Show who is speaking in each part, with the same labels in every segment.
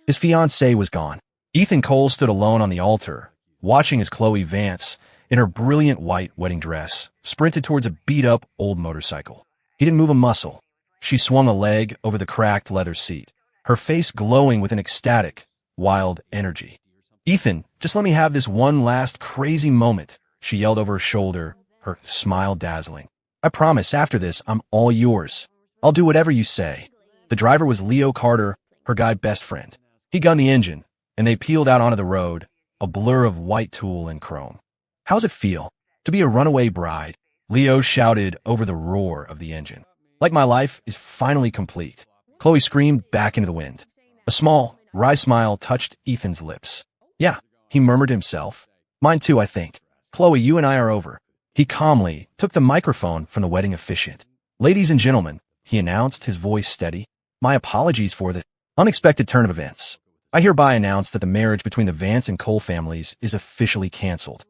Speaker 1: His fiancée was gone. Ethan Cole stood alone on the altar, watching as Chloe Vance, in her brilliant white wedding dress, sprinted towards a beat-up old motorcycle. He didn't move a muscle. She swung a leg over the cracked leather seat, her face glowing with an ecstatic, wild energy. "Ethan, just let me have this one last crazy moment," she yelled over her shoulder, her smile dazzling. "I promise after this I'm all yours. I'll do whatever you say." The driver was Leo Carter, her guy best friend. He gunned the engine, and they peeled out onto the road, a blur of white tulle and chrome. "How's it feel to be a runaway bride?" Leo shouted over the roar of the engine. "Like my life is finally complete," Chloe screamed back into the wind. A small, wry smile touched Ethan's lips. "Yeah," he murmured to himself. "Mine too, I think. Chloe, you and I are over." He calmly took the microphone from the wedding officiant. "Ladies and gentlemen," he announced, his voice steady, "my apologies for the unexpected turn of events. I hereby announce that the marriage between the Vance and Cole families is officially canceled."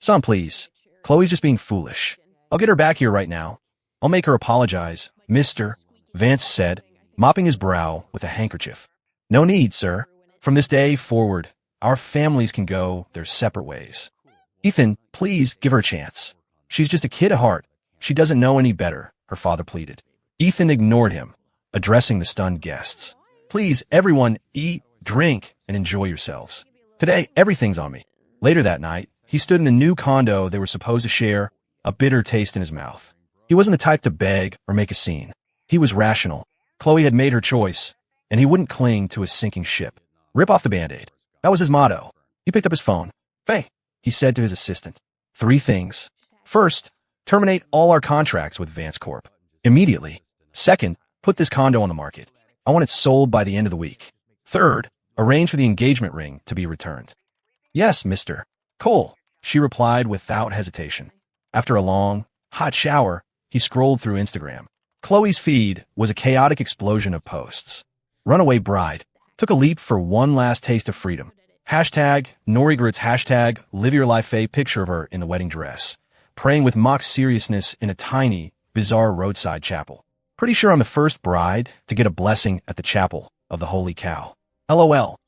Speaker 1: "Son, please. Chloe's just being foolish. I'll get her back here right now. I'll make her apologize," Mr. Vance said, mopping his brow with a handkerchief. "No need, sir. From this day forward, our families can go their separate ways." "Ethan, please give her a chance. She's just a kid at heart. She doesn't know any better," her father pleaded. Ethan ignored him, addressing the stunned guests. "Please, everyone, eat, drink, and enjoy yourselves. Today, everything's on me." Later that night, he stood in the new condo they were supposed to share, a bitter taste in his mouth. He wasn't the type to beg or make a scene. He was rational. Chloe had made her choice, and he wouldn't cling to a sinking ship. Rip off the Band-Aid. That was his motto. He picked up his phone. "Faye," he said to his assistant. "3 things. First, terminate all our contracts with Vance Corp. Immediately. Second, put this condo on the market. I want it sold by the end of the week. Third, arrange for the engagement ring to be returned." "Yes, Mr. Cole," she replied without hesitation. After a long, hot shower, he scrolled through Instagram. Chloe's feed was a chaotic explosion of posts. Runaway bride. Took a leap for one last taste of freedom. Hashtag no regrets. Hashtag live your life. A picture of her in the wedding dress, praying with mock seriousness in a tiny, bizarre roadside chapel. "Pretty sure I'm the first bride to get a blessing at the chapel of the Holy Cow. LOL.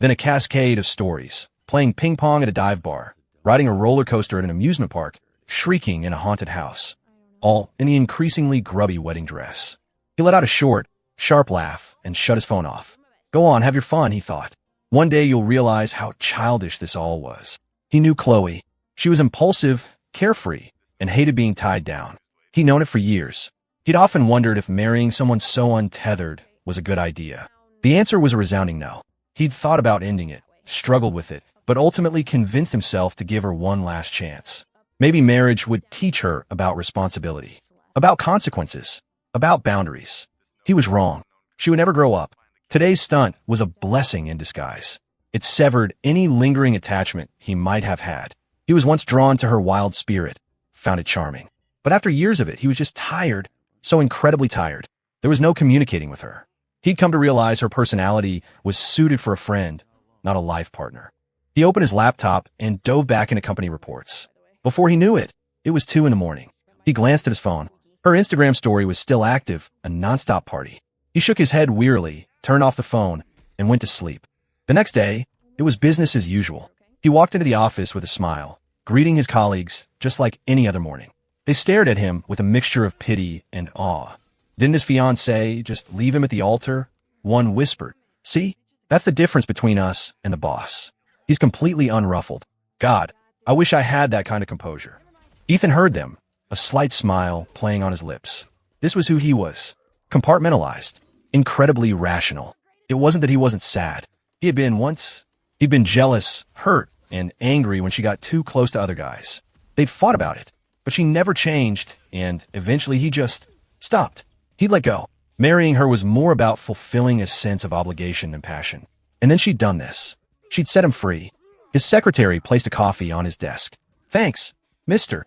Speaker 1: Then a cascade of stories. Playing ping pong at a dive bar, riding a roller coaster at an amusement park, shrieking in a haunted house. All in the increasingly grubby wedding dress. He let out a short, sharp laugh and shut his phone off. "Go on, have your fun," he thought. "One day you'll realize how childish this all was." He knew Chloe. She was impulsive, carefree, and hated being tied down. He'd known it for years. He'd often wondered if marrying someone so untethered was a good idea. The answer was a resounding no. He'd thought about ending it, struggled with it, but ultimately convinced himself to give her one last chance. Maybe marriage would teach her about responsibility, about consequences, about boundaries. He was wrong. She would never grow up. Today's stunt was a blessing in disguise. It severed any lingering attachment he might have had. He was once drawn to her wild spirit, found it charming. But after years of it, he was just tired, so incredibly tired. There was no communicating with her. He'd come to realize her personality was suited for a friend, not a life partner. He opened his laptop and dove back into company reports. Before he knew it, it was 2 a.m. He glanced at his phone. Her Instagram story was still active, a nonstop party. He shook his head wearily, turned off the phone, and went to sleep. The next day, it was business as usual. He walked into the office with a smile, greeting his colleagues just like any other morning. They stared at him with a mixture of pity and awe. Didn't his fiancée just leave him at the altar? One whispered, "See, that's the difference between us and the boss. He's completely unruffled. God, I wish I had that kind of composure." Ethan heard them, a slight smile playing on his lips. This was who he was. Compartmentalized, incredibly rational. It wasn't that he wasn't sad. He had been once. He'd been jealous, hurt, and angry when she got too close to other guys. They'd fought about it, but she never changed, and eventually he just stopped. He'd let go. Marrying her was more about fulfilling a sense of obligation than passion. And then she'd done this. She'd set him free. His secretary placed a coffee on his desk. "Thanks, Mr.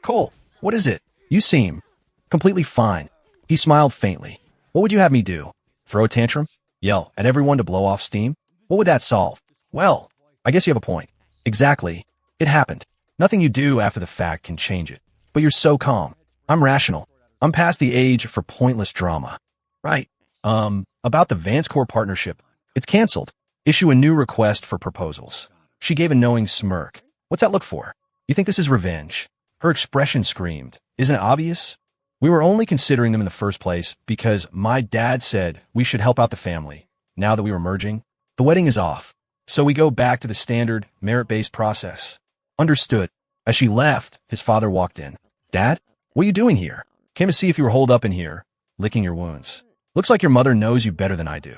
Speaker 1: Cole. What is it? You seem completely fine." He smiled faintly. "What would you have me do? Throw a tantrum? Yell at everyone to blow off steam? What would that solve?" "Well, I guess you have a point." "Exactly. It happened. Nothing you do after the fact can change it. But you're so calm. I'm rational. I'm past the age for pointless drama." "Right. About the Vance Corp partnership. It's canceled. Issue a new request for proposals. She gave a knowing smirk. What's that look for? You think this is revenge? Her expression screamed. Isn't it obvious? We were only considering them in the first place because my dad said we should help out the family. Now that we were merging, the wedding is off. So we go back to the standard, merit-based process. Understood. As she left, his father walked in. Dad? What are you doing here? Came to see if you were holed up in here, licking your wounds. Looks like your mother knows you better than I do.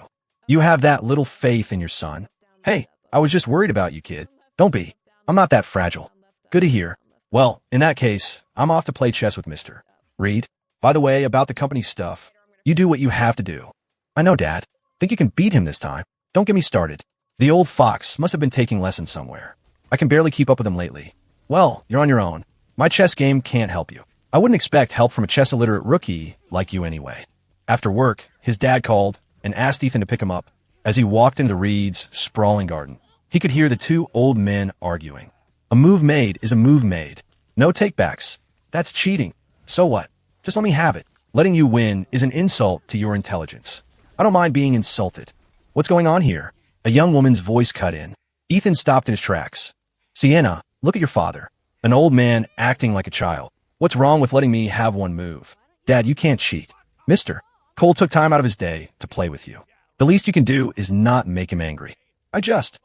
Speaker 1: You have that little faith in your son. Hey, I was just worried about you, kid. Don't be. I'm not that fragile. Good to hear. Well, in that case, I'm off to play chess with Mr. Reed. By the way, about the company stuff, you do what you have to do. I know, Dad. Think you can beat him this time? Don't get me started. The old fox must have been taking lessons somewhere. I can barely keep up with him lately. Well, you're on your own. My chess game can't help you. I wouldn't expect help from a chess-illiterate rookie like you anyway. After work, his dad called and asked Ethan to pick him up. As he walked into Reed's sprawling garden, he could hear the two old men arguing. A move made is a move made. No takebacks. That's cheating. So what? Just let me have it. Letting you win is an insult to your intelligence. I don't mind being insulted. What's going on here? A young woman's voice cut in. Ethan stopped in his tracks. Sienna, look at your father. An old man acting like a child. What's wrong with letting me have one move? Dad, you can't cheat. Mister, Cole took time out of his day to play with you. The least you can do is not make him angry. I just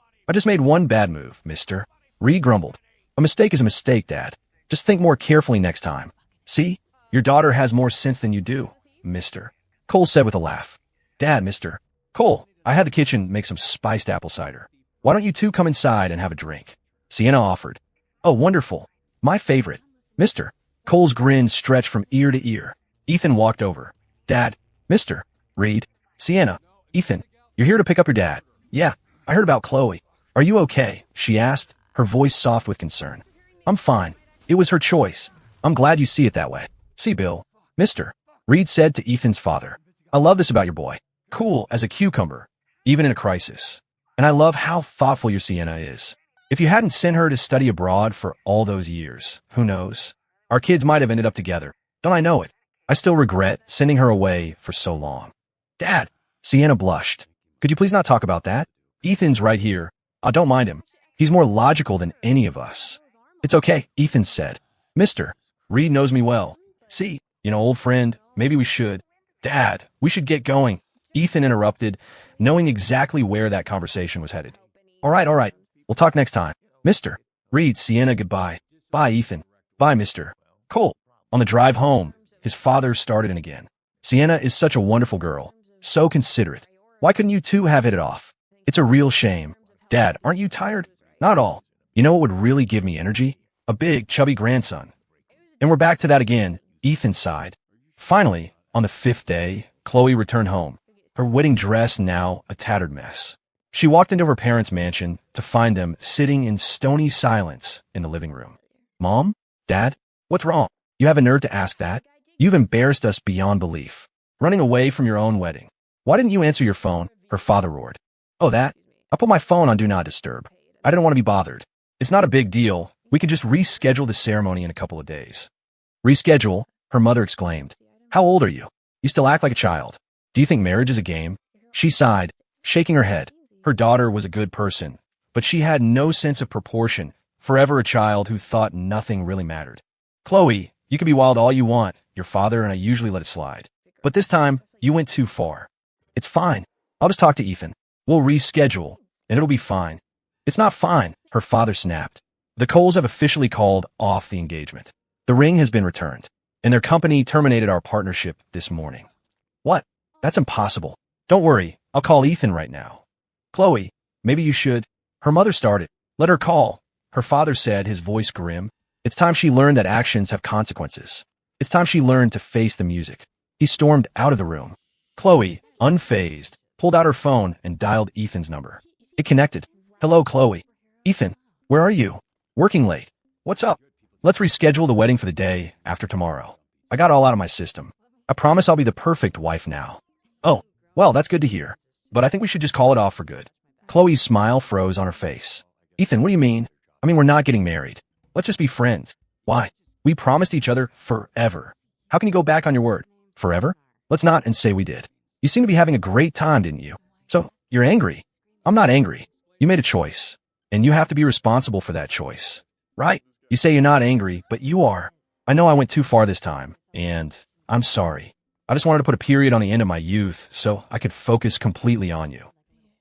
Speaker 1: made one bad move, mister. Reed grumbled. A mistake is a mistake, Dad. Just think more carefully next time. See? Your daughter has more sense than you do, mister. Cole said with a laugh. Dad, mister. Cole, I had the kitchen make some spiced apple cider. Why don't you two come inside and have a drink? Sienna offered. Oh, wonderful. My favorite. Mister. Cole's grin stretched from ear to ear. Ethan walked over. Dad, mister. Reed. Sienna. Ethan, you're here to pick up your dad. Yeah, I heard about Chloe. Are you okay? She asked, her voice soft with concern. I'm fine. It was her choice. I'm glad you see it that way. See, Bill. Mister. Reed said to Ethan's father. I love this about your boy. Cool as a cucumber, even in a crisis. And I love how thoughtful your Sienna is. If you hadn't sent her to study abroad for all those years, who knows? Our kids might have ended up together. Don't I know it? I still regret sending her away for so long. Dad, Sienna blushed. Could you please not talk about that? Ethan's right here. I don't mind him. He's more logical than any of us. It's okay, Ethan said. Mister, Reed knows me well. See, old friend, maybe we should. Dad, we should get going. Ethan interrupted, knowing exactly where that conversation was headed. All right. We'll talk next time. Mister. Reed, Sienna, goodbye. Bye, Ethan. Bye, Mister. Cole. On the drive home, his father started in again. Sienna is such a wonderful girl. So considerate. Why couldn't you two have hit it off? It's a real shame. Dad, aren't you tired? Not at all. You know what would really give me energy? A big, chubby grandson. And we're back to that again, Ethan sighed. Finally, on the 5th day, Chloe returned home, her wedding dress now a tattered mess. She walked into her parents' mansion to find them sitting in stony silence in the living room. Mom? Dad? What's wrong? You have a nerve to ask that? You've embarrassed us beyond belief. Running away from your own wedding. Why didn't you answer your phone? Her father roared. Oh, that? I put my phone on Do Not Disturb. I didn't want to be bothered. It's not a big deal. We can just reschedule the ceremony in a couple of days. Reschedule? Her mother exclaimed. How old are you? You still act like a child. Do you think marriage is a game? She sighed, shaking her head. Her daughter was a good person, but she had no sense of proportion, forever a child who thought nothing really mattered. Chloe, you can be wild all you want, your father and I usually let it slide. But this time, you went too far. It's fine. I'll just talk to Ethan. We'll reschedule, and it'll be fine. It's not fine, her father snapped. The Coles have officially called off the engagement. The ring has been returned, and their company terminated our partnership this morning. What? That's impossible. Don't worry, I'll call Ethan right now. Chloe, maybe you should. Her mother started. Let her call. Her father said, his voice grim. It's time she learned that actions have consequences. It's time she learned to face the music. He stormed out of the room. Chloe, unfazed, pulled out her phone and dialed Ethan's number. It connected. Hello, Chloe. Ethan, where are you? Working late. What's up? Let's reschedule the wedding for the day after tomorrow. I got all out of my system. I promise I'll be the perfect wife now. Oh, well, that's good to hear. But I think we should just call it off for good. Chloe's smile froze on her face. Ethan, what do you mean? I mean, we're not getting married. Let's just be friends. Why? We promised each other forever. How can you go back on your word? Forever? Let's not and say we did. You seem to be having a great time, didn't you? So, You're angry. I'm not angry. You made a choice, and you have to be responsible for that choice. Right? You say you're not angry, but you are. I know I went too far this time, and I'm sorry. I just wanted to put a period on the end of my youth so I could focus completely on you.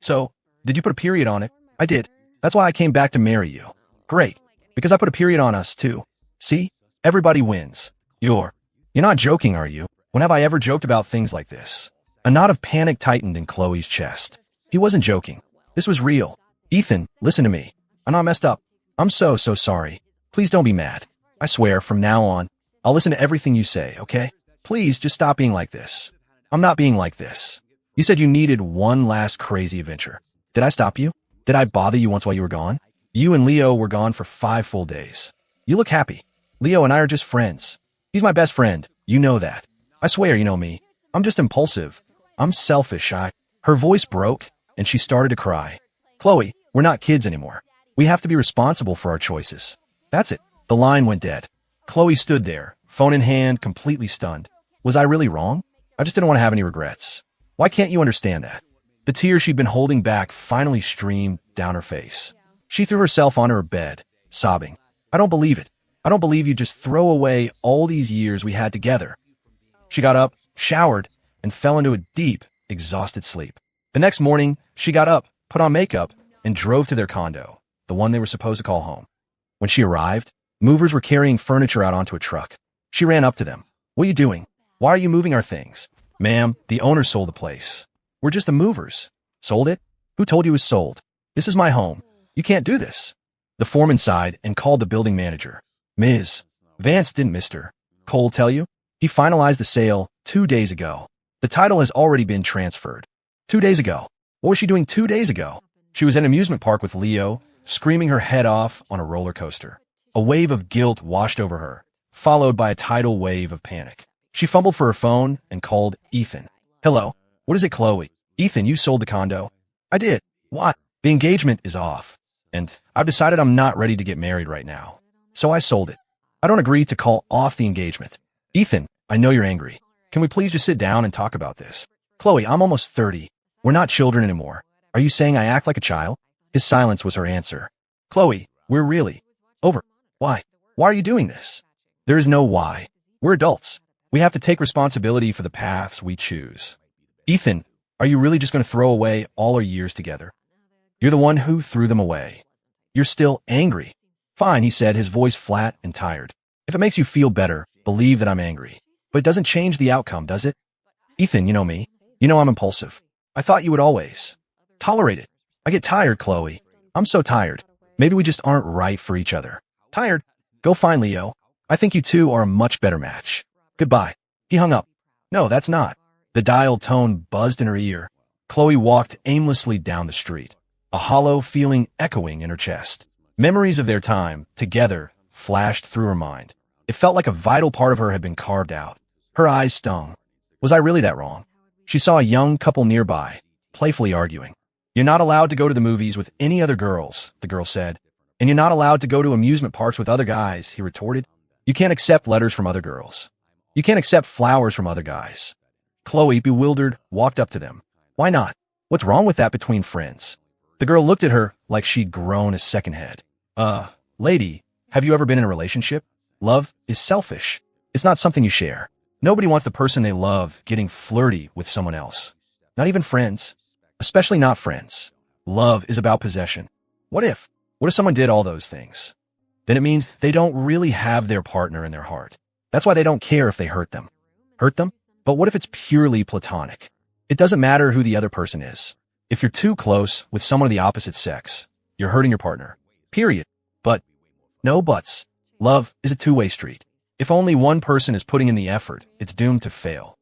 Speaker 1: So, did you put a period on it? I did. That's why I came back to marry you. Great. Because I put a period on us, too. See? Everybody wins. You're not joking, are you? When have I ever joked about things like this? A knot of panic tightened in Chloe's chest. He wasn't joking. This was real. Ethan, listen to me. I know I messed up. I'm so sorry. Please don't be mad. I swear, from now on, I'll listen to everything you say, okay? Please, just stop being like this. I'm not being like this. You said you needed one last crazy adventure. Did I stop you? Did I bother you once while you were gone? You and Leo were gone for 5 full days. You look happy. Leo and I are just friends. He's my best friend. You know that. I swear, you know me. I'm just impulsive. I'm selfish. Her voice broke, and she started to cry. Chloe, we're not kids anymore. We have to be responsible for our choices. That's it. The line went dead. Chloe stood there, phone in hand, completely stunned. Was I really wrong? I just didn't want to have any regrets. Why can't you understand that? The tears she'd been holding back finally streamed down her face. She threw herself onto her bed, sobbing. I don't believe it. I don't believe you just throw away all these years we had together. She got up, showered, and fell into a deep, exhausted sleep. The next morning, she got up, put on makeup, and drove to their condo, the one they were supposed to call home. When she arrived, movers were carrying furniture out onto a truck. She ran up to them. What are you doing? Why are you moving our things? Ma'am, the owner sold the place. We're just the movers. Sold it? Who told you it was sold? This is my home. You can't do this. The foreman sighed and called the building manager. Ms. Vance didn't Mr. Cole tell you? He finalized the sale 2 days ago. The title has already been transferred. 2 days ago. What was she doing 2 days ago? She was at an amusement park with Leo, screaming her head off on a roller coaster. A wave of guilt washed over her, followed by a tidal wave of panic. She fumbled for her phone and called Ethan. Hello. What is it, Chloe? Ethan, you sold the condo. I did. What? The engagement is off, and I've decided I'm not ready to get married right now. So I sold it. I don't agree to call off the engagement. Ethan, I know you're angry. Can we please just sit down and talk about this? Chloe, I'm almost 30. We're not children anymore. Are you saying I act like a child? His silence was her answer. Chloe, we're really over. Why? Why are you doing this? There is no why. We're adults. We have to take responsibility for the paths we choose. Ethan, are you really just going to throw away all our years together? You're the one who threw them away. You're still angry. Fine, he said, his voice flat and tired. If it makes you feel better, believe that I'm angry. But it doesn't change the outcome, does it? Ethan, you know me. You know I'm impulsive. I thought you would always tolerate it. I get tired, Chloe. I'm so tired. Maybe we just aren't right for each other. Tired? Go find Leo. I think you two are a much better match. Goodbye. He hung up. No, that's not. The dial tone buzzed in her ear. Chloe walked aimlessly down the street, a hollow feeling echoing in her chest. Memories of their time together flashed through her mind. It felt like a vital part of her had been carved out. Her eyes stung. Was I really that wrong? She saw a young couple nearby, playfully arguing. You're not allowed to go to the movies with any other girls, the girl said. And you're not allowed to go to amusement parks with other guys, he retorted. You can't accept letters from other girls. You can't accept flowers from other guys. Chloe, bewildered, walked up to them. Why not? What's wrong with that between friends? The girl looked at her like she'd grown a second head. Lady, have you ever been in a relationship? Love is selfish. It's not something you share. Nobody wants the person they love getting flirty with someone else. Not even friends. Especially not friends. Love is about possession. What if someone did all those things? Then it means they don't really have their partner in their heart. That's why they don't care if they hurt them. Hurt them? But what if it's purely platonic? It doesn't matter who the other person is. If you're too close with someone of the opposite sex, you're hurting your partner. Period. But, no buts. Love is a two-way street. If only one person is putting in the effort, it's doomed to fail.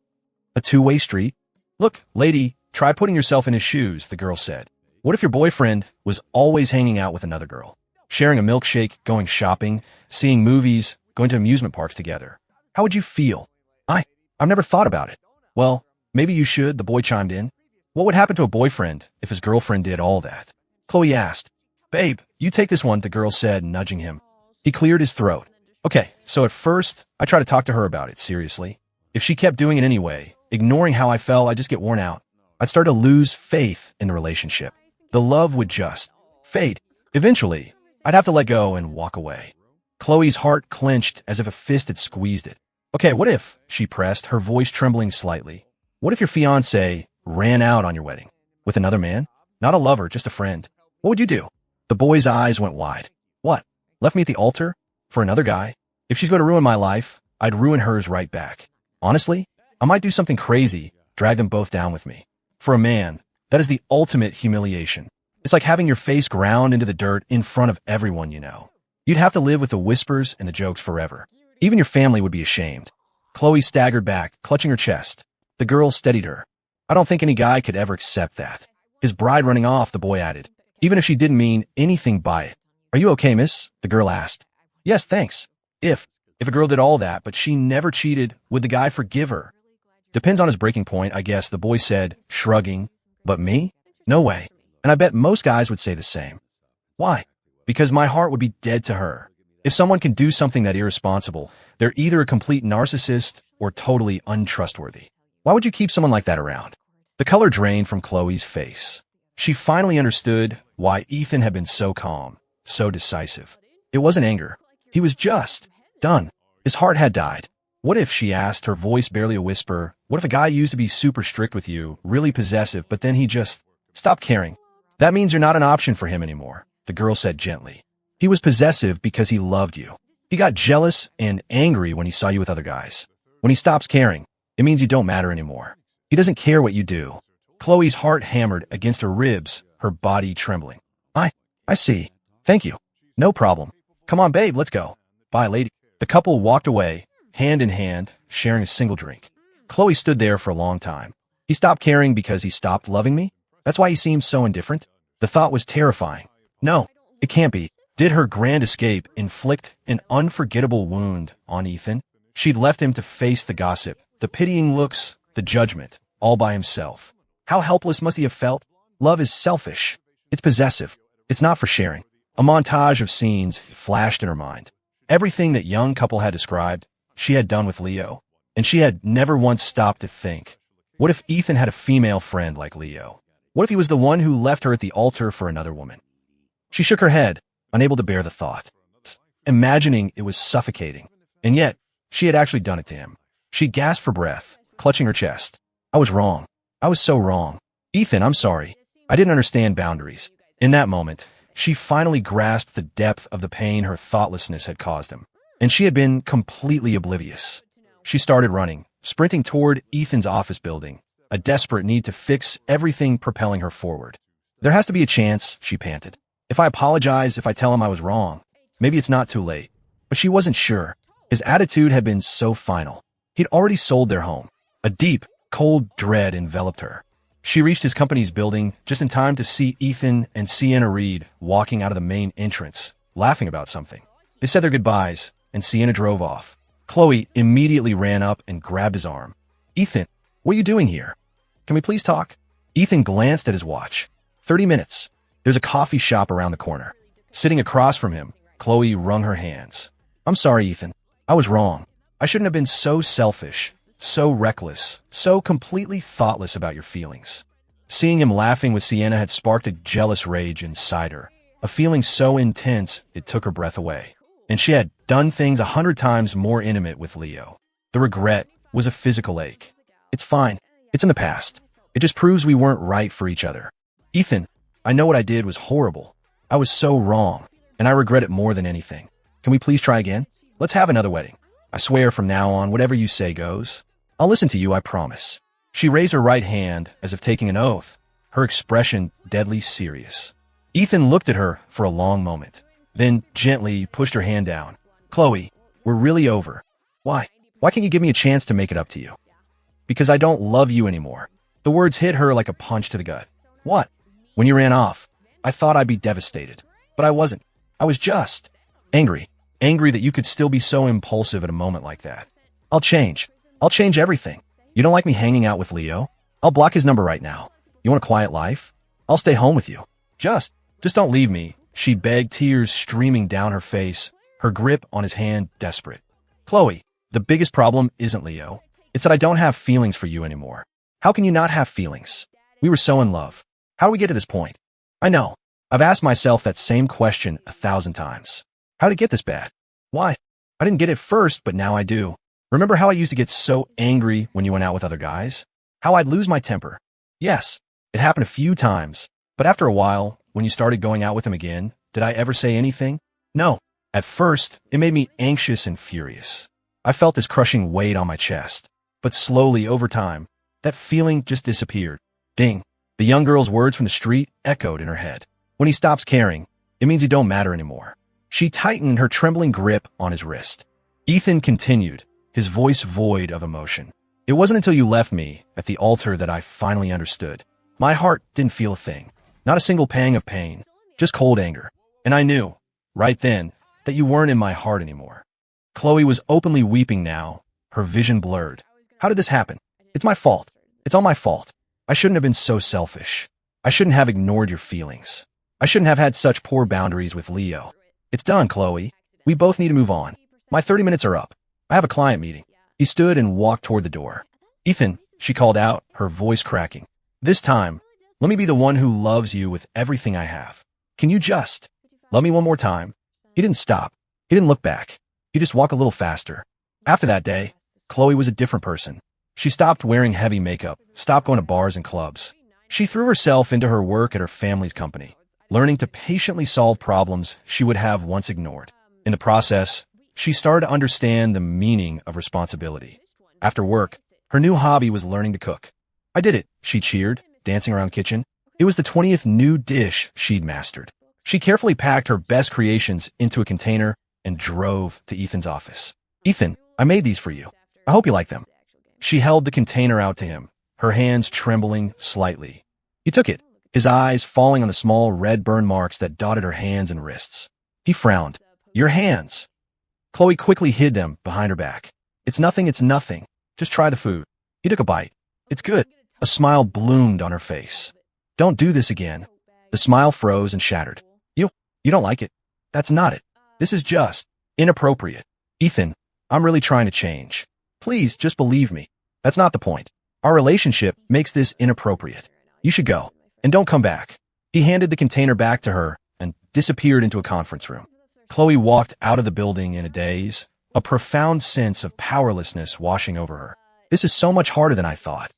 Speaker 1: A two-way street? Look, lady, try putting yourself in his shoes, the girl said. What if your boyfriend was always hanging out with another girl? Sharing a milkshake, going shopping, seeing movies, going to amusement parks together. How would you feel? I've never thought about it. Well, maybe you should, the boy chimed in. What would happen to a boyfriend if his girlfriend did all that? Chloe asked. Babe, you take this one, the girl said, nudging him. He cleared his throat. Okay, so at first, I tried to talk to her about it, seriously. If she kept doing it anyway, ignoring how I felt, I'd just get worn out. I'd start to lose faith in the relationship. The love would just fade. Eventually, I'd have to let go and walk away. Chloe's heart clenched as if a fist had squeezed it. Okay, what if, she pressed, her voice trembling slightly, what if your fiancé ran out on your wedding? With another man? Not a lover, just a friend. What would you do? The boy's eyes went wide. What? Left me at the altar? For another guy? If she's going to ruin my life, I'd ruin hers right back. Honestly, I might do something crazy, drag them both down with me. For a man, that is the ultimate humiliation. It's like having your face ground into the dirt in front of everyone you know. You'd have to live with the whispers and the jokes forever. Even your family would be ashamed. Chloe staggered back, clutching her chest. The girl steadied her. I don't think any guy could ever accept that. His bride running off, the boy added, even if she didn't mean anything by it. Are you okay, miss? The girl asked. Yes, thanks. If a girl did all that, but she never cheated, would the guy forgive her? Depends on his breaking point, I guess, the boy said, shrugging. But me? No way. And I bet most guys would say the same. Why? Because my heart would be dead to her. If someone can do something that irresponsible, they're either a complete narcissist or totally untrustworthy. Why would you keep someone like that around? The color drained from Chloe's face. She finally understood why Ethan had been so calm, so decisive. It wasn't anger. He was just done. His heart had died. What if, she asked, her voice barely a whisper, what if a guy used to be super strict with you, really possessive, but then he just stopped caring? That means you're not an option for him anymore, the girl said gently. He was possessive because he loved you. He got jealous and angry when he saw you with other guys. When he stops caring, it means you don't matter anymore. He doesn't care what you do. Chloe's heart hammered against her ribs, her body trembling. I see. Thank you. No problem. Come on, babe, let's go. Bye, lady. The couple walked away, hand in hand, sharing a single drink. Chloe stood there for a long time. He stopped caring because he stopped loving me? That's why he seems so indifferent? The thought was terrifying. No, it can't be. Did her grand escape inflict an unforgettable wound on Ethan? She'd left him to face the gossip, the pitying looks, the judgment, all by himself. How helpless must he have felt? Love is selfish. It's possessive. It's not for sharing. A montage of scenes flashed in her mind. Everything that young couple had described, she had done with Leo, and she had never once stopped to think. What if Ethan had a female friend like Leo? What if he was the one who left her at the altar for another woman? She shook her head, unable to bear the thought. Imagining it was suffocating, and yet she had actually done it to him. She gasped for breath, clutching her chest. I was wrong. I was so wrong. Ethan, I'm sorry. I didn't understand boundaries. In that moment, she finally grasped the depth of the pain her thoughtlessness had caused him, and she had been completely oblivious. She started running, sprinting toward Ethan's office building, a desperate need to fix everything propelling her forward. There has to be a chance, she panted. If I apologize, if I tell him I was wrong, maybe it's not too late. But she wasn't sure. His attitude had been so final. He'd already sold their home. A deep, cold dread enveloped her. She reached his company's building just in time to see Ethan and Sienna Reed walking out of the main entrance, laughing about something. They said their goodbyes, and Sienna drove off. Chloe immediately ran up and grabbed his arm. Ethan, what are you doing here? Can we please talk? Ethan glanced at his watch. 30 minutes. There's a coffee shop around the corner. Sitting across from him, Chloe wrung her hands. I'm sorry, Ethan. I was wrong. I shouldn't have been so selfish, so reckless, so completely thoughtless about your feelings. Seeing him laughing with Sienna had sparked a jealous rage inside her, a feeling so intense it took her breath away. And she had done things 100 times more intimate with Leo. The regret was a physical ache. It's fine. It's in the past. It just proves we weren't right for each other. Ethan, I know what I did was horrible. I was so wrong, and I regret it more than anything. Can we please try again? Let's have another wedding. I swear from now on, whatever you say goes. I'll listen to you, I promise. She raised her right hand as if taking an oath, her expression deadly serious. Ethan looked at her for a long moment, then gently pushed her hand down. Chloe, we're really over. Why? Why can't you give me a chance to make it up to you? Because I don't love you anymore. The words hit her like a punch to the gut. What? When you ran off, I thought I'd be devastated. But I wasn't. I was just angry. Angry that you could still be so impulsive at a moment like that. I'll change. I'll change everything. You don't like me hanging out with Leo? I'll block his number right now. You want a quiet life? I'll stay home with you. Just don't leave me, she begged, tears streaming down her face, her grip on his hand desperate. Chloe, the biggest problem isn't Leo. It's that I don't have feelings for you anymore. How can you not have feelings? We were so in love. How did we get to this point? I know. I've asked myself that same question 1,000 times. How did it get this bad? Why? I didn't get it first, but now I do. Remember how I used to get so angry when you went out with other guys? How I'd lose my temper? Yes, it happened a few times. But after a while, when you started going out with him again, did I ever say anything? No. At first, it made me anxious and furious. I felt this crushing weight on my chest. But slowly, over time, that feeling just disappeared. Ding. The young girl's words from the street echoed in her head. When he stops caring, it means you don't matter anymore. She tightened her trembling grip on his wrist. Ethan continued, his voice void of emotion. It wasn't until you left me at the altar that I finally understood. My heart didn't feel a thing. Not a single pang of pain. Just cold anger. And I knew, right then, that you weren't in my heart anymore. Chloe was openly weeping now, her vision blurred. How did this happen? It's my fault. It's all my fault. I shouldn't have been so selfish. I shouldn't have ignored your feelings. I shouldn't have had such poor boundaries with Leo. It's done, Chloe. We both need to move on. My 30 minutes are up. I have a client meeting. He stood and walked toward the door. Ethan, she called out, her voice cracking. This time, let me be the one who loves you with everything I have. Can you just love me one more time? He didn't stop. He didn't look back. He just walked a little faster. After that day, Chloe was a different person. She stopped wearing heavy makeup, stopped going to bars and clubs. She threw herself into her work at her family's company, learning to patiently solve problems she would have once ignored. In the process, she started to understand the meaning of responsibility. After work, her new hobby was learning to cook. I did it, she cheered, dancing around the kitchen. It was the 20th new dish she'd mastered. She carefully packed her best creations into a container and drove to Ethan's office. Ethan, I made these for you. I hope you like them. She held the container out to him, her hands trembling slightly. He took it, his eyes falling on the small red burn marks that dotted her hands and wrists. He frowned. Your hands. Chloe quickly hid them behind her back. It's nothing, it's nothing. Just try the food. He took a bite. It's good. A smile bloomed on her face. Don't do this again. The smile froze and shattered. You don't like it. That's not it. This is just inappropriate. Ethan, I'm really trying to change. Please, just believe me. That's not the point. Our relationship makes this inappropriate. You should go. And don't come back. He handed the container back to her and disappeared into a conference room. Chloe walked out of the building in a daze, a profound sense of powerlessness washing over her. This is so much harder than I thought.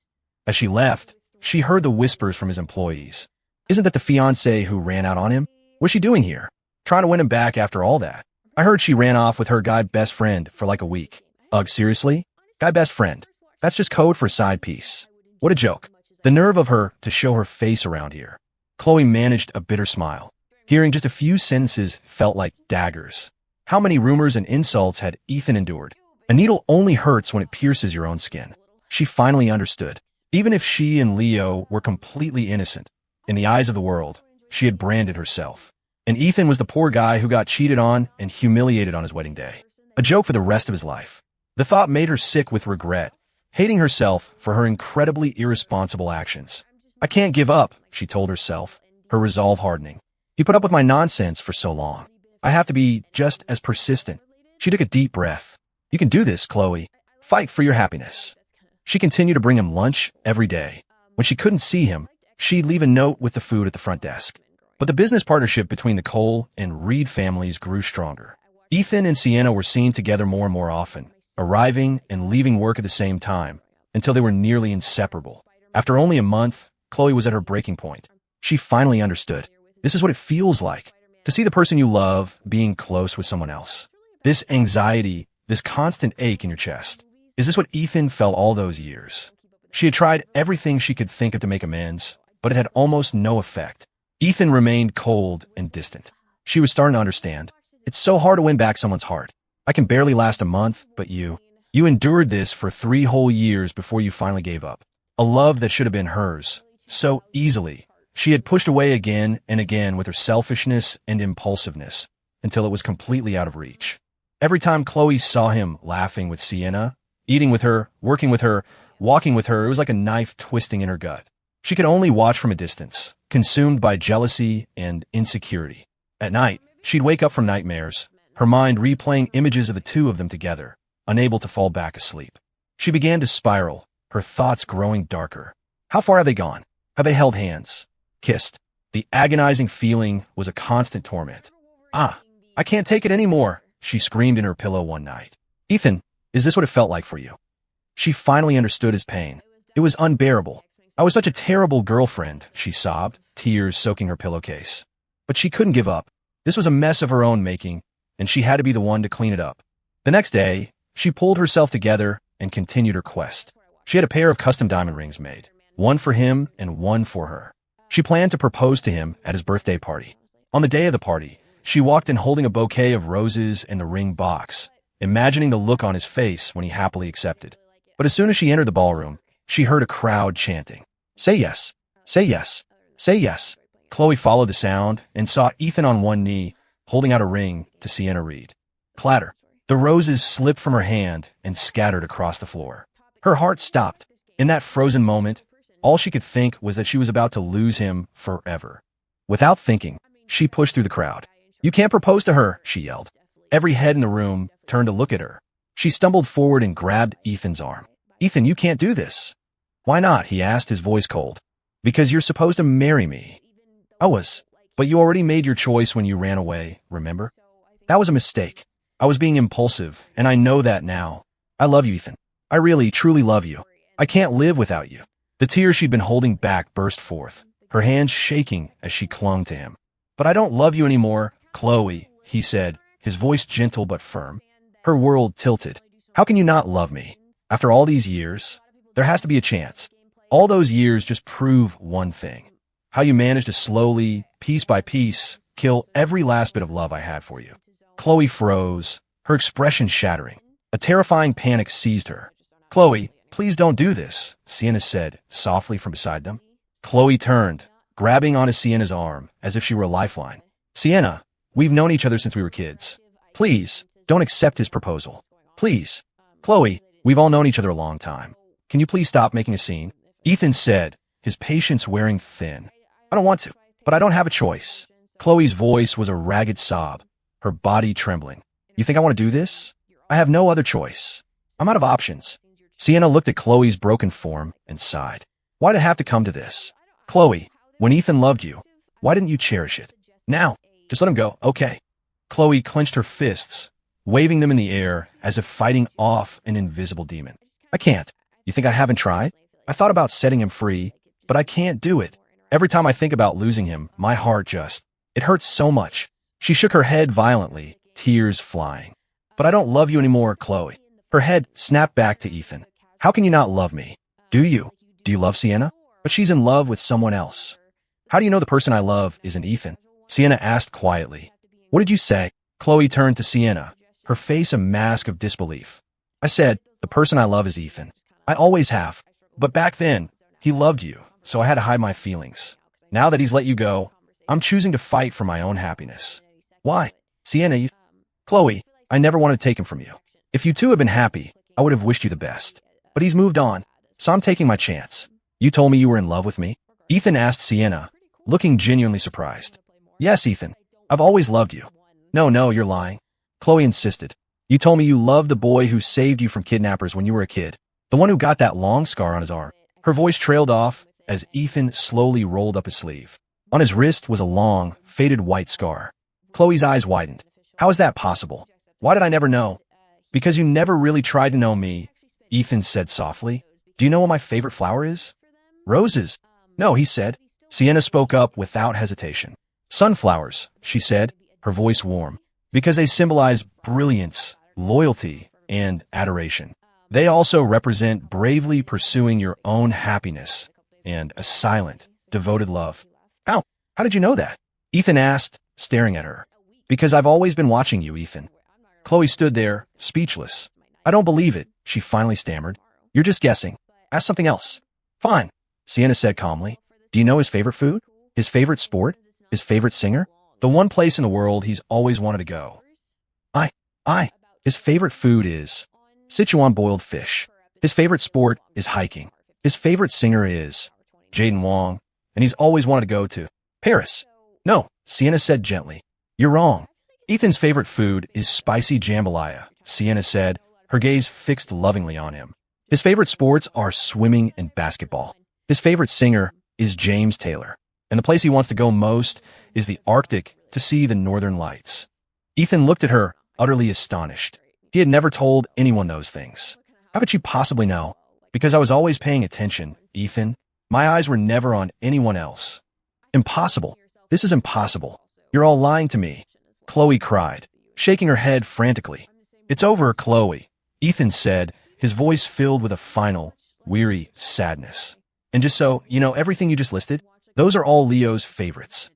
Speaker 1: As she left, she heard the whispers from his employees. Isn't that the fiancé who ran out on him? What's she doing here? Trying to win him back after all that? I heard she ran off with her guy best friend for like a week. Ugh, seriously? Guy best friend. That's just code for a side piece. What a joke. The nerve of her to show her face around here. Chloe managed a bitter smile. Hearing just a few sentences felt like daggers. How many rumors and insults had Ethan endured? A needle only hurts when it pierces your own skin. She finally understood. Even if she and Leo were completely innocent, in the eyes of the world, she had branded herself. And Ethan was the poor guy who got cheated on and humiliated on his wedding day. A joke for the rest of his life. The thought made her sick with regret, hating herself for her incredibly irresponsible actions. I can't give up, she told herself, her resolve hardening. He put up with my nonsense for so long. I have to be just as persistent. She took a deep breath. You can do this, Chloe. Fight for your happiness. She continued to bring him lunch every day. When she couldn't see him, she'd leave a note with the food at the front desk. But the business partnership between the Cole and Reed families grew stronger. Ethan and Sienna were seen together more and more often, arriving and leaving work at the same time, until they were nearly inseparable. After only a month, Chloe was at her breaking point. She finally understood. This is what it feels like, to see the person you love being close with someone else. This anxiety, this constant ache in your chest. Is this what Ethan felt all those years? She had tried everything she could think of to make amends, but it had almost no effect. Ethan remained cold and distant. She was starting to understand. It's so hard to win back someone's heart. I can barely last a month, but you endured this for 3 whole years before you finally gave up. A love that should have been hers, so easily. She had pushed away again and again with her selfishness and impulsiveness, until it was completely out of reach. Every time Chloe saw him laughing with Sienna, eating with her, working with her, walking with her, it was like a knife twisting in her gut. She could only watch from a distance, consumed by jealousy and insecurity. At night, she'd wake up from nightmares, her mind replaying images of the two of them together, unable to fall back asleep. She began to spiral, her thoughts growing darker. How far have they gone? Have they held hands? Kissed? The agonizing feeling was a constant torment. I can't take it anymore, she screamed in her pillow one night. Ethan, is this what it felt like for you? She finally understood his pain. It was unbearable. I was such a terrible girlfriend, she sobbed, tears soaking her pillowcase. But she couldn't give up. This was a mess of her own making, and she had to be the one to clean it up. The next day, she pulled herself together and continued her quest. She had a pair of custom diamond rings made, one for him and one for her. She planned to propose to him at his birthday party. On the day of the party, she walked in holding a bouquet of roses and the ring box, imagining the look on his face when he happily accepted. But as soon as she entered the ballroom, she heard a crowd chanting, "Say yes, say yes, say yes." Chloe followed the sound and saw Ethan on one knee, holding out a ring to Sienna Reed. Clatter. The roses slipped from her hand and scattered across the floor. Her heart stopped. In that frozen moment, all she could think was that she was about to lose him forever. Without thinking, she pushed through the crowd. "You can't propose to her," she yelled. Every head in the room turned to look at her. She stumbled forward and grabbed Ethan's arm. "Ethan, you can't do this." "Why not?" he asked, his voice cold. "Because you're supposed to marry me." But you already made your choice when you ran away, remember? "That was a mistake. I was being impulsive, and I know that now. I love you, Ethan. I really, truly love you. I can't live without you." The tears she'd been holding back burst forth, her hands shaking as she clung to him. "But I don't love you anymore, Chloe," he said, his voice gentle but firm. Her world tilted. "How can you not love me? After all these years, there has to be a chance. All those years just prove one thing. How you managed to slowly, piece by piece, kill every last bit of love I had for you." Chloe froze, her expression shattering. A terrifying panic seized her. "Chloe, please don't do this," Sienna said, softly from beside them. Chloe turned, grabbing onto Sienna's arm, as if she were a lifeline. "Sienna, we've known each other since we were kids. Please, don't accept his proposal. Please. Chloe, we've all known each other a long time. Can you please stop making a scene?" Ethan said, his patience wearing thin. "I don't want to, but I don't have a choice." Chloe's voice was a ragged sob, her body trembling. "You think I want to do this? I have no other choice. I'm out of options." Sienna looked at Chloe's broken form and sighed. "Why'd it have to come to this? Chloe, when Ethan loved you, why didn't you cherish it? Now, just let him go, okay?" Chloe clenched her fists, waving them in the air as if fighting off an invisible demon. "I can't. You think I haven't tried? I thought about setting him free, but I can't do it. Every time I think about losing him, my heart it hurts so much." She shook her head violently, tears flying. "But I don't love you anymore, Chloe." Her head snapped back to Ethan. "How can you not love me? Do you? Do you love Sienna? But she's in love with someone else." "How do you know the person I love isn't Ethan?" Sienna asked quietly. "What did you say?" Chloe turned to Sienna, her face a mask of disbelief. "I said, the person I love is Ethan. I always have. But back then, he loved you, so I had to hide my feelings. Now that he's let you go, I'm choosing to fight for my own happiness." "Why?" "Sienna, Chloe, I never wanted to take him from you. If you two had been happy, I would have wished you the best. But he's moved on, so I'm taking my chance." "You told me you were in love with me?" Ethan asked Sienna, looking genuinely surprised. "Yes, Ethan. I've always loved you." No, you're lying." Chloe insisted. "You told me you loved the boy who saved you from kidnappers when you were a kid. The one who got that long scar on his arm." Her voice trailed off as Ethan slowly rolled up his sleeve. On his wrist was a long, faded white scar. Chloe's eyes widened. "How is that possible? Why did I never know?" "Because you never really tried to know me," Ethan said softly. "Do you know what my favorite flower is?" "Roses." "No," he said. Sienna spoke up without hesitation. "Sunflowers," she said, her voice warm, "because they symbolize brilliance, loyalty, and adoration. They also represent bravely pursuing your own happiness and a silent, devoted love." How did you know that?" Ethan asked, staring at her. "Because I've always been watching you, Ethan." Chloe stood there, speechless. "I don't believe it," she finally stammered. "You're just guessing. Ask something else." "Fine," Sienna said calmly. "Do you know his favorite food? His favorite sport? His favorite singer? The one place in the world he's always wanted to go?" His favorite food is Sichuan boiled fish. His favorite sport is hiking. His favorite singer is Jaden Wong, and he's always wanted to go to Paris." "No," Sienna said gently. "You're wrong. Ethan's favorite food is spicy jambalaya," Sienna said, her gaze fixed lovingly on him. "His favorite sports are swimming and basketball. His favorite singer is James Taylor, and the place he wants to go most is the Arctic to see the northern lights. Ethan looked at her, utterly astonished. He had never told anyone those things. How could she possibly know? Because I was always paying attention, Ethan. My eyes were never on anyone else. Impossible. This is impossible. You're all lying to me. Chloe cried, shaking her head frantically. It's over, Chloe, Ethan said, his voice filled with a final, weary sadness. And just so, you know, everything you just listed, those are all Leo's favorites.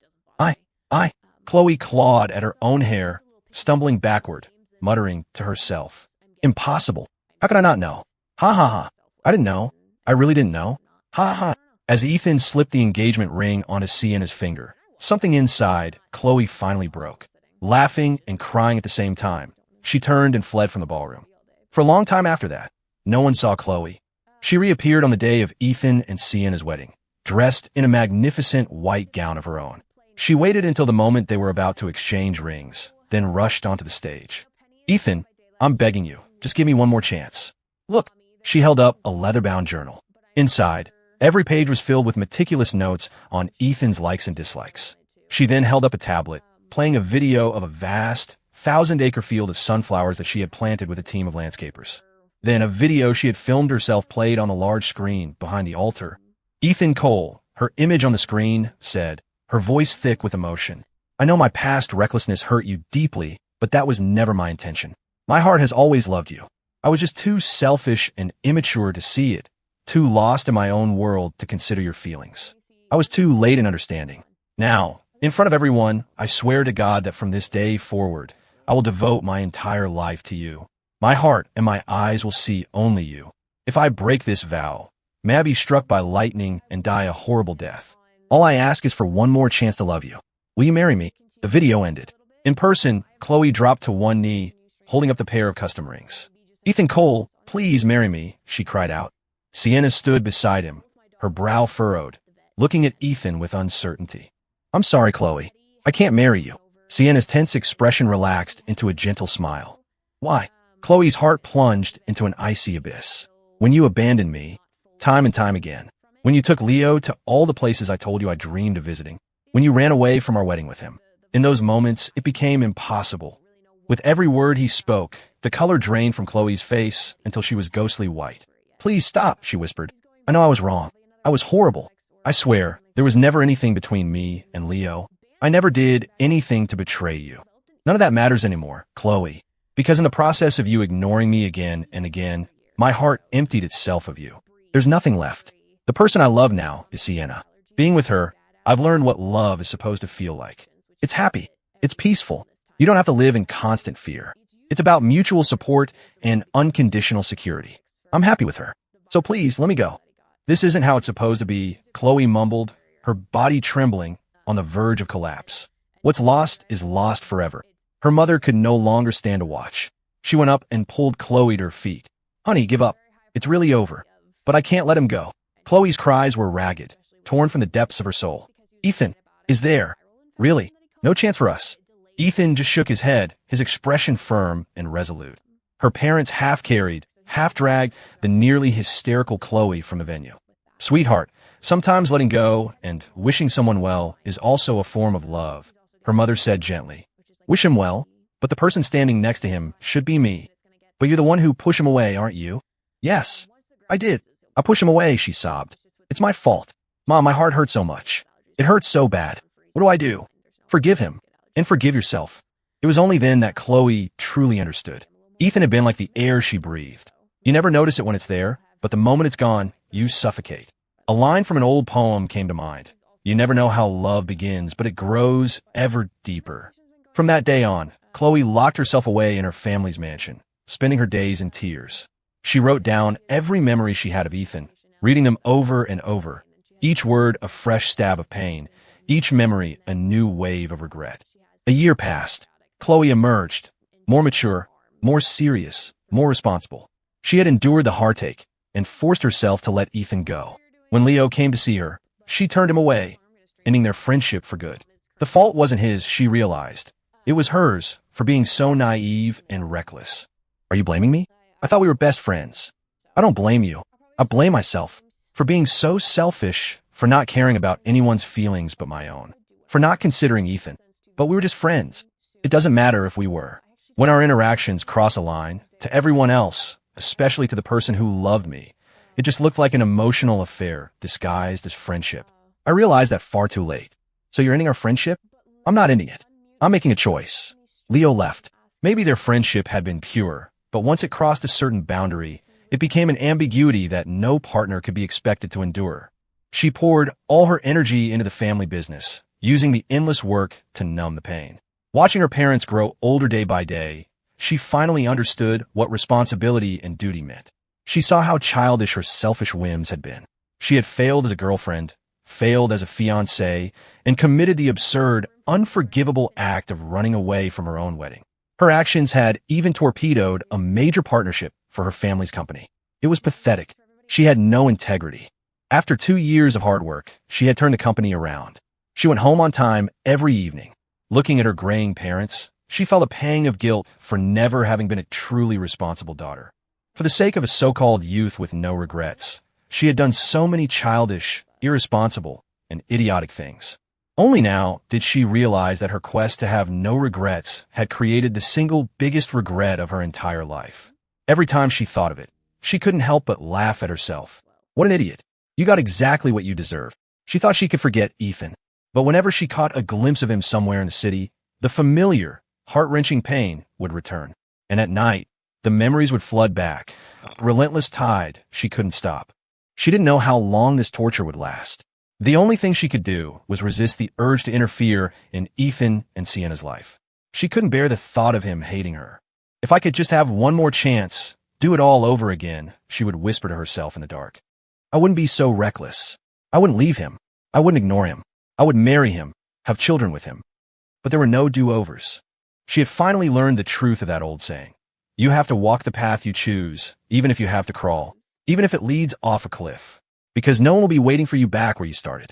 Speaker 1: Chloe clawed at her own hair, stumbling backward, muttering to herself. Impossible. How could I not know? Ha ha ha. I didn't know. I really didn't know. Ha ha. As Ethan slipped the engagement ring onto Sienna's finger, something inside Chloe finally broke. Laughing and crying at the same time, she turned and fled from the ballroom. For a long time after that, no one saw Chloe. She reappeared on the day of Ethan and Sienna's wedding, dressed in a magnificent white gown of her own. She waited until the moment they were about to exchange rings, then rushed onto the stage. Ethan, I'm begging you, just give me one more chance. Look, she held up a leather-bound journal. Inside, every page was filled with meticulous notes on Ethan's likes and dislikes. She then held up a tablet, playing a video of a vast, 1,000-acre field of sunflowers that she had planted with a team of landscapers. Then a video she had filmed herself played on a large screen behind the altar. Ethan Cole, her image on the screen, said, her voice thick with emotion. I know my past recklessness hurt you deeply, but that was never my intention. My heart has always loved you. I was just too selfish and immature to see it, too lost in my own world to consider your feelings. I was too late in understanding. Now, in front of everyone, I swear to God that from this day forward, I will devote my entire life to you. My heart and my eyes will see only you. If I break this vow, may I be struck by lightning and die a horrible death. All I ask is for one more chance to love you. Will you marry me? The video ended. In person, Chloe dropped to one knee, holding up the pair of custom rings. Ethan Cole, please marry me, she cried out. Sienna stood beside him, her brow furrowed, looking at Ethan with uncertainty. I'm sorry, Chloe. I can't marry you. Sienna's tense expression relaxed into a gentle smile. Why? Chloe's heart plunged into an icy abyss. When you abandoned me, time and time again. When you took Leo to all the places I told you I dreamed of visiting. When you ran away from our wedding with him. In those moments, it became impossible. With every word he spoke, the color drained from Chloe's face until she was ghostly white. Please stop, she whispered. I know I was wrong. I was horrible. I swear, there was never anything between me and Leo. I never did anything to betray you. None of that matters anymore, Chloe. Because in the process of you ignoring me again and again, my heart emptied itself of you. There's nothing left. The person I love now is Sienna. Being with her, I've learned what love is supposed to feel like. It's happy. It's peaceful. You don't have to live in constant fear. It's about mutual support and unconditional security. I'm happy with her. So please, let me go. This isn't how it's supposed to be, Chloe mumbled, her body trembling on the verge of collapse. What's lost is lost forever. Her mother could no longer stand to watch. She went up and pulled Chloe to her feet. Honey, give up. It's really over. But I can't let him go. Chloe's cries were ragged, torn from the depths of her soul. Ethan, is there? Really? No chance for us. Ethan just shook his head, his expression firm and resolute. Her parents half-carried, half-dragged the nearly hysterical Chloe from the venue. Sweetheart, sometimes letting go and wishing someone well is also a form of love, her mother said gently. Wish him well, but the person standing next to him should be me. But you're the one who pushed him away, aren't you? Yes, I did. I pushed him away, she sobbed. It's my fault. Mom, my heart hurts so much. It hurts so bad. What do I do? Forgive him. And forgive yourself. It was only then that Chloe truly understood. Ethan had been like the air she breathed. You never notice it when it's there, but the moment it's gone, you suffocate. A line from an old poem came to mind. You never know how love begins, but it grows ever deeper. From that day on, Chloe locked herself away in her family's mansion, spending her days in tears. She wrote down every memory she had of Ethan, reading them over and over, each word a fresh stab of pain, each memory a new wave of regret. A year passed. Chloe emerged, more mature, more serious, more responsible. She had endured the heartache and forced herself to let Ethan go. When Leo came to see her, she turned him away, ending their friendship for good. The fault wasn't his, she realized. It was hers for being so naive and reckless. Are you blaming me? I thought we were best friends. I don't blame you. I blame myself for being so selfish, for not caring about anyone's feelings but my own, for not considering Ethan. But we were just friends. It doesn't matter if we were. When our interactions cross a line, to everyone else, especially to the person who loved me, it just looked like an emotional affair disguised as friendship. I realized that far too late. So you're ending our friendship? I'm not ending it. I'm making a choice. Leo left. Maybe their friendship had been pure, but once it crossed a certain boundary, it became an ambiguity that no partner could be expected to endure. She poured all her energy into the family business, using the endless work to numb the pain. Watching her parents grow older day by day, she finally understood what responsibility and duty meant. She saw how childish her selfish whims had been. She had failed as a girlfriend, failed as a fiancée, and committed the absurd, unforgivable act of running away from her own wedding. Her actions had even torpedoed a major partnership for her family's company. It was pathetic. She had no integrity. After 2 years of hard work, she had turned the company around. She went home on time every evening. Looking at her graying parents, she felt a pang of guilt for never having been a truly responsible daughter. For the sake of a so-called youth with no regrets, she had done so many childish, irresponsible, and idiotic things. Only now did she realize that her quest to have no regrets had created the single biggest regret of her entire life. Every time she thought of it, she couldn't help but laugh at herself. What an idiot. You got exactly what you deserve. She thought she could forget Ethan. But whenever she caught a glimpse of him somewhere in the city, the familiar, heart-wrenching pain would return. And at night, the memories would flood back, a relentless tide she couldn't stop. She didn't know how long this torture would last. The only thing she could do was resist the urge to interfere in Ethan and Sienna's life. She couldn't bear the thought of him hating her. If I could just have one more chance, do it all over again, she would whisper to herself in the dark. I wouldn't be so reckless. I wouldn't leave him. I wouldn't ignore him. I would marry him, have children with him. But there were no do-overs. She had finally learned the truth of that old saying. You have to walk the path you choose, even if you have to crawl, even if it leads off a cliff. Because no one will be waiting for you back where you started.